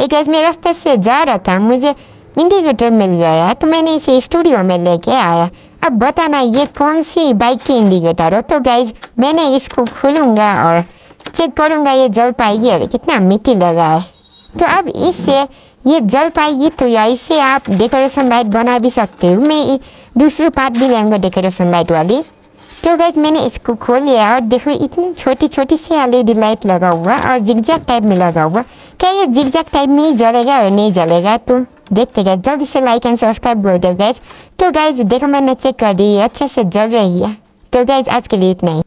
एक आज मैं रास्ते से जा रहा था, मुझे इंडिकेटर मिल गया तो मैंने इसे स्टूडियो में लेके आया। अब बताना ये कौन सी बाइक की इंडिकेटर हो। तो गाइज मैंने इसको खोलूँगा और चेक करूँगा ये जल पाएगी और कितना मिट्टी लगा है। तो अब इससे ये जल पाएगी तो या इससे आप डेकोरेशन लाइट बना भी सकते हो। मैं दूसरी पार्ट भी लाऊंगा डेकोरेशन लाइट वाली। तो गाइज मैंने इसको खोल लिया और देखो इतनी छोटी छोटी सी एलईडी लाइट लगा हुआ और जिगजैग टाइप में लगा हुआ। क्या ये जिगजैग टाइप में ही जलेगा और नहीं जलेगा तो देखते गाइज। जल्दी से लाइक एंड सब्सक्राइब कर दो गाइज। तो गाइज देखो मैंने चेक कर दी, अच्छे से जल रही है। तो गाइज आज के लिए इतना ही।